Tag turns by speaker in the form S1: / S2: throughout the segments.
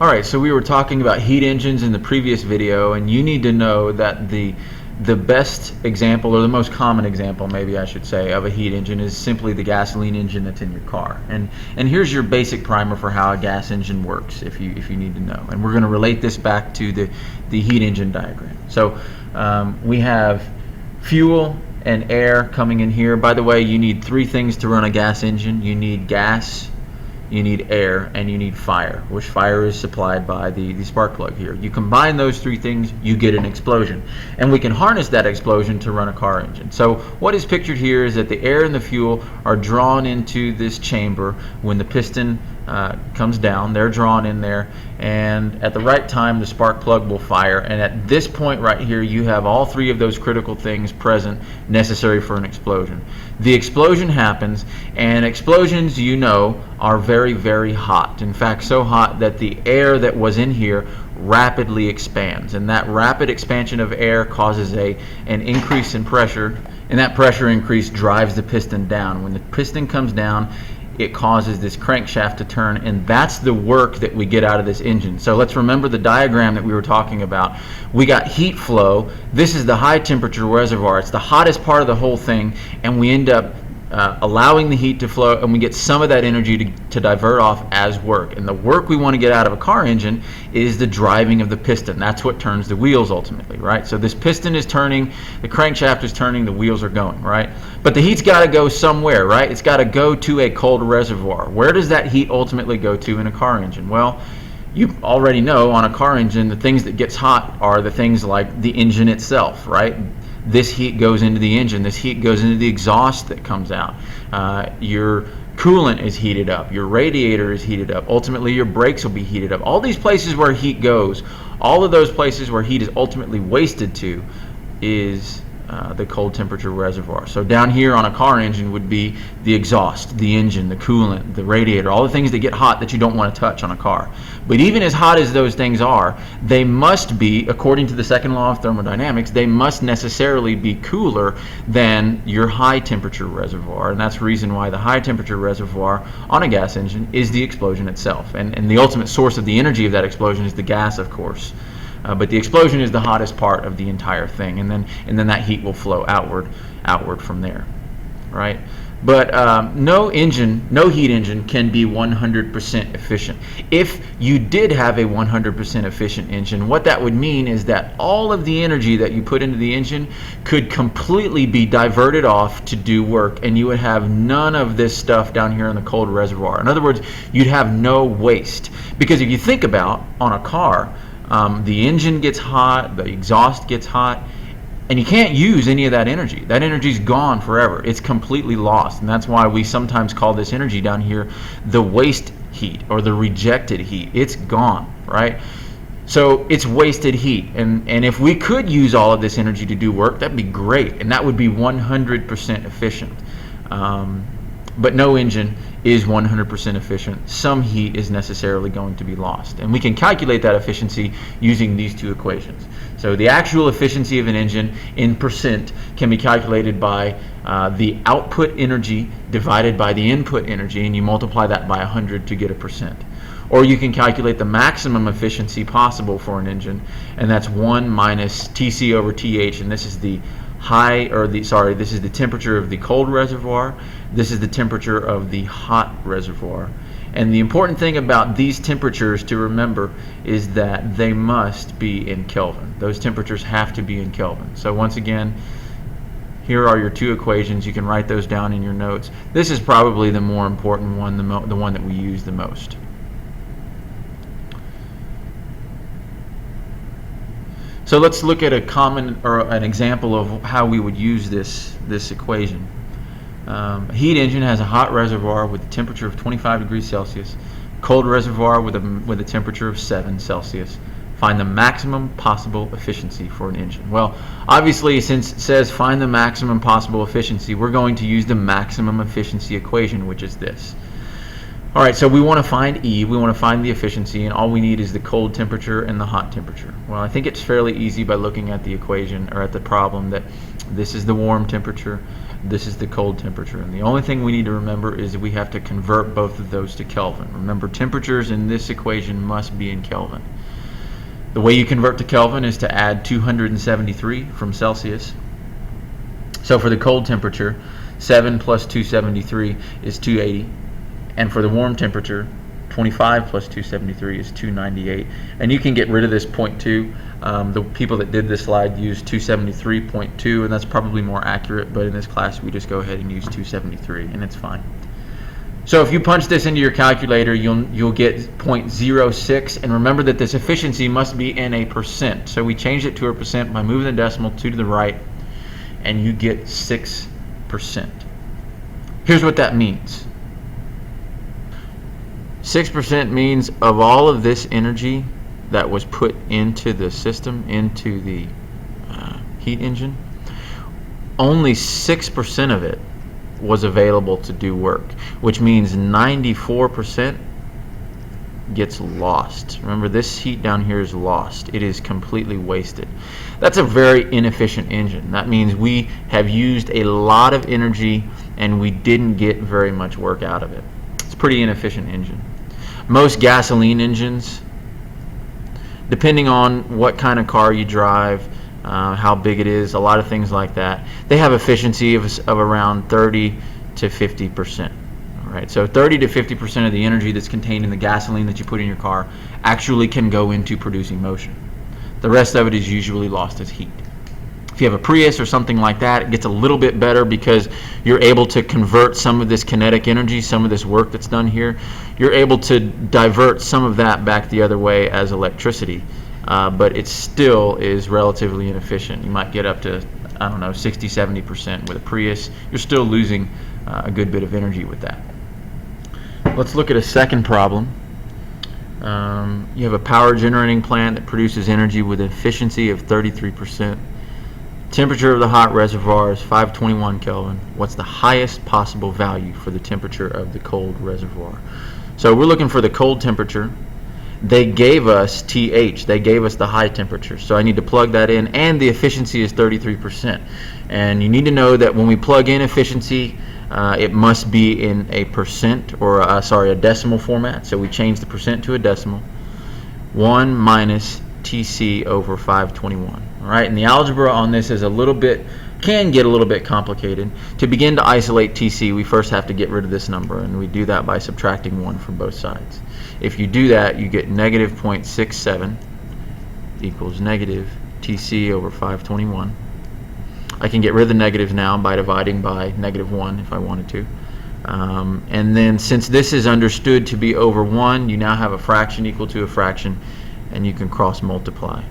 S1: Alright, so we were talking about heat engines in the previous video, and you need to know that the best example, or the most common example maybe I should say, of a heat engine is simply the gasoline engine that's in your car. And here's your basic primer for how a gas engine works if you need to know. And we're going to relate this back to the heat engine diagram. So we have fuel and air coming in here. By the way, you need three things to run a gas engine. You need gas, you need air, and you need fire, which fire is supplied by the spark plug here. You combine those three things, you get an explosion. And we can harness that explosion to run a car engine. So what is pictured here is that the air and the fuel are drawn into this chamber when the piston comes down. They're drawn in there, and at the right time the spark plug will fire. And at this point right here, you have all three of those critical things present necessary for an explosion. The explosion happens, and explosions, you know, are very, very hot. In fact, so hot that the air that was in here rapidly expands, and that rapid expansion of air causes an increase in pressure, and that pressure increase drives the piston down. When the piston comes down, it causes this crankshaft to turn, and that's the work that we get out of this engine. So let's remember the diagram that we were talking about. We got heat flow. This is the high temperature reservoir. It's the hottest part of the whole thing, and we end up allowing the heat to flow, and we get some of that energy to divert off as work. And the work we want to get out of a car engine is the driving of the piston. That's what turns the wheels ultimately, right? So this piston is turning, the crankshaft is turning, the wheels are going, right? But the heat's got to go somewhere, right? It's got to go to a cold reservoir. Where does that heat ultimately go to in a car engine? Well, you already know on a car engine, the things that gets hot are the things like the engine itself, right? This heat goes into the engine. This heat goes into the exhaust that comes out. Your coolant is heated up. Your radiator is heated up. Ultimately, your brakes will be heated up. All these places where heat goes, all of those places where heat is ultimately wasted to is the cold temperature reservoir. So down here on a car engine would be the exhaust, the engine, the coolant, the radiator, all the things that get hot that you don't want to touch on a car. But even as hot as those things are, they must be, according to the second law of thermodynamics, they must necessarily be cooler than your high temperature reservoir. And that's the reason why the high temperature reservoir on a gas engine is the explosion itself. And the ultimate source of the energy of that explosion is the gas, of course. But the explosion is the hottest part of the entire thing, and then that heat will flow outward from there, right? But no heat engine can be 100% efficient. If you did have a 100% efficient engine, what that would mean is that all of the energy that you put into the engine could completely be diverted off to do work, and you would have none of this stuff down here in the cold reservoir. In other words, you'd have no waste. Because if you think about on a car, the engine gets hot, the exhaust gets hot, and you can't use any of that energy. That energy's gone forever. It's completely lost, and that's why we sometimes call this energy down here the waste heat or the rejected heat. It's gone, right? So it's wasted heat, and if we could use all of this energy to do work, that'd be great, and that would be 100% efficient. But no engine is 100% efficient. Some heat is necessarily going to be lost. And we can calculate that efficiency using these two equations. So the actual efficiency of an engine in percent can be calculated by the output energy divided by the input energy, and you multiply that by 100 to get a percent. Or you can calculate the maximum efficiency possible for an engine, and that's 1 minus Tc over Th, and this is the this is the temperature of the cold reservoir. This is the temperature of the hot reservoir. And the important thing about these temperatures to remember is that they must be in Kelvin. Those temperatures have to be in Kelvin. So once again, here are your two equations. You can write those down in your notes. This is probably the more important one, the one that we use the most. So let's look at an example of how we would use this equation. A heat engine has a hot reservoir with a temperature of 25 degrees Celsius, cold reservoir with a temperature of 7 Celsius. Find the maximum possible efficiency for an engine. Well, obviously, since it says find the maximum possible efficiency, we're going to use the maximum efficiency equation, which is this. All right, so we want to find E, we want to find the efficiency, and all we need is the cold temperature and the hot temperature. Well, I think it's fairly easy by looking at the equation or at the problem that this is the warm temperature, This is the cold temperature. And the only thing we need to remember is that we have to convert both of those to Kelvin. Remember, temperatures in this equation must be in Kelvin. The way you convert to Kelvin is to add 273 from Celsius. So for the cold temperature, 7 plus 273 is 280. And for the warm temperature, 25 plus 273 is 298. And you can get rid of this 0.2. The people that did this slide used 273.2, and that's probably more accurate, but in this class we just go ahead and use 273, and it's fine. So if you punch this into your calculator, you'll get 0.06, and remember that this efficiency must be in a percent. So we changed it to a percent by moving the decimal 2 to the right, and you get 6%. Here's what that means. 6% means of all of this energy that was put into the system, into the heat engine, only 6% of it was available to do work, which means 94% gets lost. Remember, this heat down here is lost. It is completely wasted. That's a very inefficient engine. That means we have used a lot of energy and we didn't get very much work out of it. It's a pretty inefficient engine. Most gasoline engines, depending on what kind of car you drive, how big it is, a lot of things like that, they have efficiency of around 30 to 50%. All right, so 30 to 50% of the energy that's contained in the gasoline that you put in your car actually can go into producing motion. The rest of it is usually lost as heat. If you have a Prius or something like that, it gets a little bit better because you're able to convert some of this kinetic energy, some of this work that's done here, you're able to divert some of that back the other way as electricity. But it still is relatively inefficient. You might get up to, I don't know, 60-70% with a Prius. You're still losing a good bit of energy with that. Let's look at a second problem. You have a power generating plant that produces energy with an efficiency of 33%. Temperature of the hot reservoir is 521 Kelvin. What's the highest possible value for the temperature of the cold reservoir? So we're looking for the cold temperature. They gave us TH. They gave us the high temperature. So I need to plug that in, and the efficiency is 33%. And you need to know that when we plug in efficiency, it must be in a percent, or a decimal format. So we change the percent to a decimal. 1 minus TC over 521. All right, and the algebra on this is can get a little bit complicated. To begin to isolate TC, we first have to get rid of this number, and we do that by subtracting 1 from both sides. If you do that, you get negative 0.67 equals negative TC over 521. I can get rid of the negatives now by dividing by negative 1 if I wanted to. And then since this is understood to be over 1, you now have a fraction equal to a fraction, and you can cross multiply.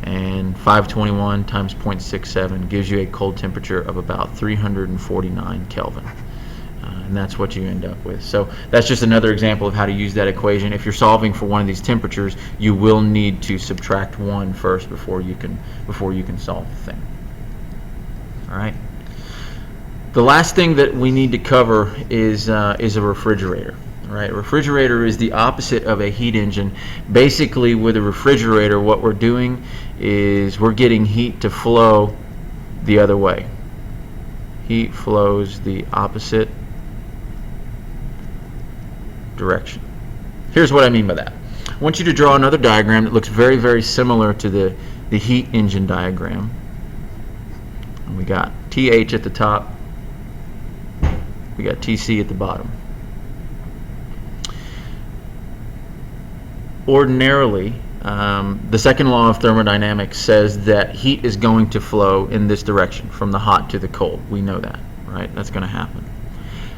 S1: And 521 times 0.67 gives you a cold temperature of about 349 Kelvin. And that's what you end up with. So that's just another example of how to use that equation. If you're solving for one of these temperatures, you will need to subtract 1 first before you can solve the thing. All right. The last thing that we need to cover is a refrigerator. Right, a refrigerator is the opposite of a heat engine. Basically, with a refrigerator, what we're doing is we're getting heat to flow the other way. Heat flows the opposite direction. Here's what I mean by that. I want you to draw another diagram that looks very, very similar to the heat engine diagram. And we got TH at the top. We got TC at the bottom. Ordinarily, the second law of thermodynamics says that heat is going to flow in this direction, from the hot to the cold. We know that, right? That's going to happen.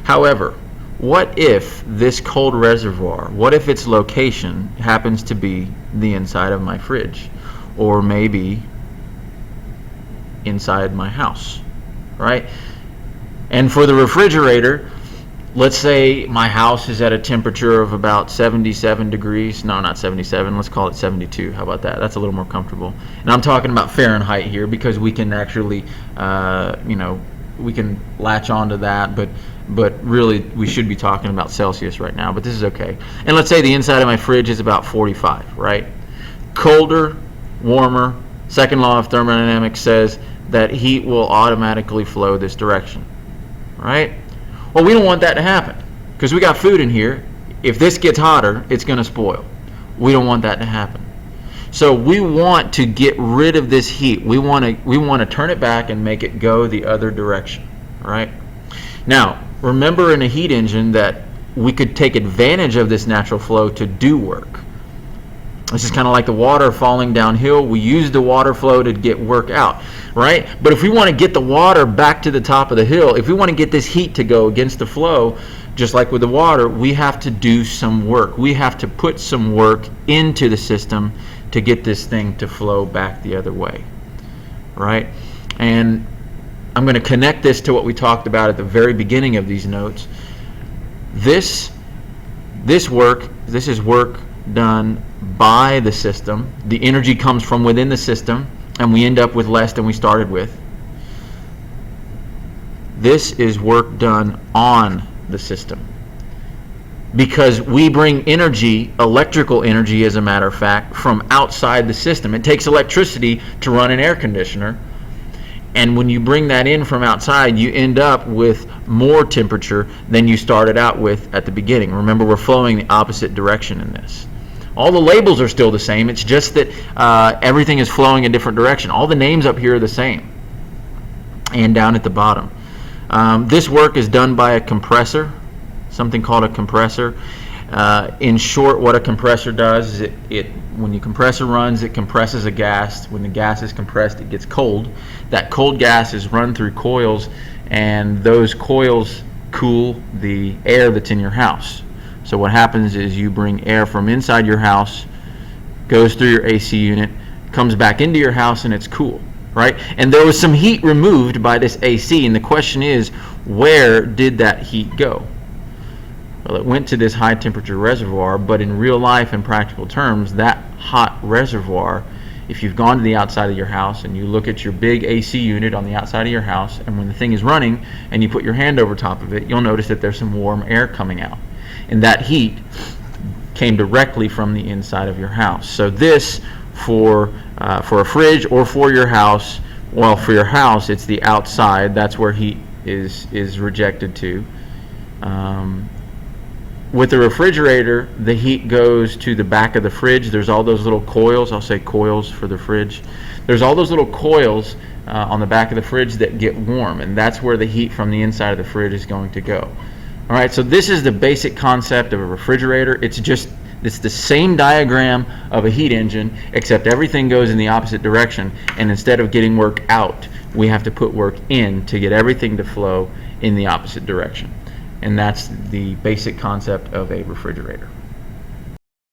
S1: However, what if this cold reservoir, what if its location happens to be the inside of my fridge, or maybe inside my house, right? And for the refrigerator, let's say my house is at a temperature of about 77 degrees. No, not 77. Let's call it 72. How about that? That's a little more comfortable. And I'm talking about Fahrenheit here because we can actually, we can latch onto that. But really, we should be talking about Celsius right now. But this is okay. And let's say the inside of my fridge is about 45, right? Colder, warmer. Second law of thermodynamics says that heat will automatically flow this direction. right? Well, we don't want that to happen because we got food in here. If this gets hotter, it's going to spoil. We don't want that to happen. So we want to get rid of this heat. We want to turn it back and make it go the other direction, right? Now, remember in a heat engine that we could take advantage of this natural flow to do work. This is kind of like the water falling downhill. We use the water flow to get work out, right? But if we want to get the water back to the top of the hill, if we want to get this heat to go against the flow, just like with the water, we have to do some work. We have to put some work into the system to get this thing to flow back the other way, right? And I'm going to connect this to what we talked about at the very beginning of these notes. This is work done by the system. The energy comes from within the system, and we end up with less than we started with. This is work done on the system, because we bring energy, electrical energy as a matter of fact, from outside the system. It takes electricity to run an air conditioner, and when you bring that in from outside, you end up with more temperature than you started out with at the beginning. Remember, we're flowing the opposite direction in this. All the labels are still the same. It's just that everything is flowing a different direction. All the names up here are the same, and down at the bottom. This work is done by a compressor, something called a compressor. In short, what a compressor does is when your compressor runs, it compresses a gas. When the gas is compressed, it gets cold. That cold gas is run through coils, and those coils cool the air that's in your house. So what happens is you bring air from inside your house, goes through your AC unit, comes back into your house, and it's cool, right? And there was some heat removed by this AC, and the question is, where did that heat go? Well, it went to this high temperature reservoir, but in real life, in practical terms, that hot reservoir, if you've gone to the outside of your house and you look at your big AC unit on the outside of your house, and when the thing is running and you put your hand over top of it, you'll notice that there's some warm air coming out. And that heat came directly from the inside of your house. So this, for a fridge or for your house, well, for your house, it's the outside. That's where heat is rejected to. With the refrigerator, the heat goes to the back of the fridge. There's all those little coils. I'll say coils for the fridge. There's all those little coils on the back of the fridge that get warm, and that's where the heat from the inside of the fridge is going to go. All right, so this is the basic concept of a refrigerator. It's the same diagram of a heat engine, except everything goes in the opposite direction, and instead of getting work out, we have to put work in to get everything to flow in the opposite direction. And that's the basic concept of a refrigerator.